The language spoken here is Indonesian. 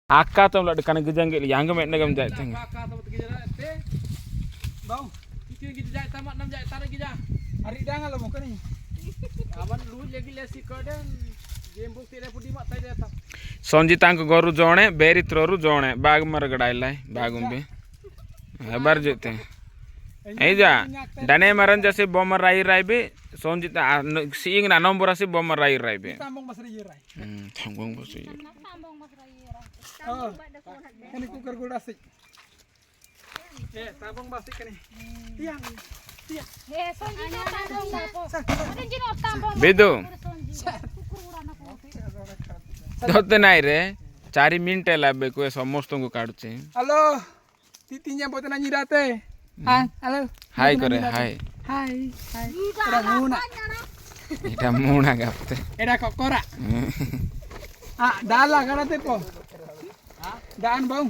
Akka tuh lada kana gejang gel yang gemet negam jai teng. Akka tuh gejang te. Bau, itu gejang tamat 6 jai tarik gejang. Hari dah ngalah muka ni. Aman lu lagi lesi kadan. Game book तेरे पुड़ी मत ताई देता. Sonji tangku goru jone, beri troru jone, bag margadai lai, bagum be. Habar jete. Eja, dane maran jase bomber rai rai be, sonji ta seeing na nomor ase bomber rai rai be. Tambong mas rai rai. Tambong mas rai. Tambong mas rai rai. Oh, ini kuker gula sih. Tambong basik kan ni. Tiang, tiang. Sonji na tambong sapo. Sonji na tambong. Bedo. Dote nai re, 4 minute labe ko समस्तों को काढुचे. Halo, titinya buat nyanyi date. Halo. Hai करे, hai. Hai, hai. Era muna. Ita muna gapte. Era kokora. Dala karate po. Daan bang.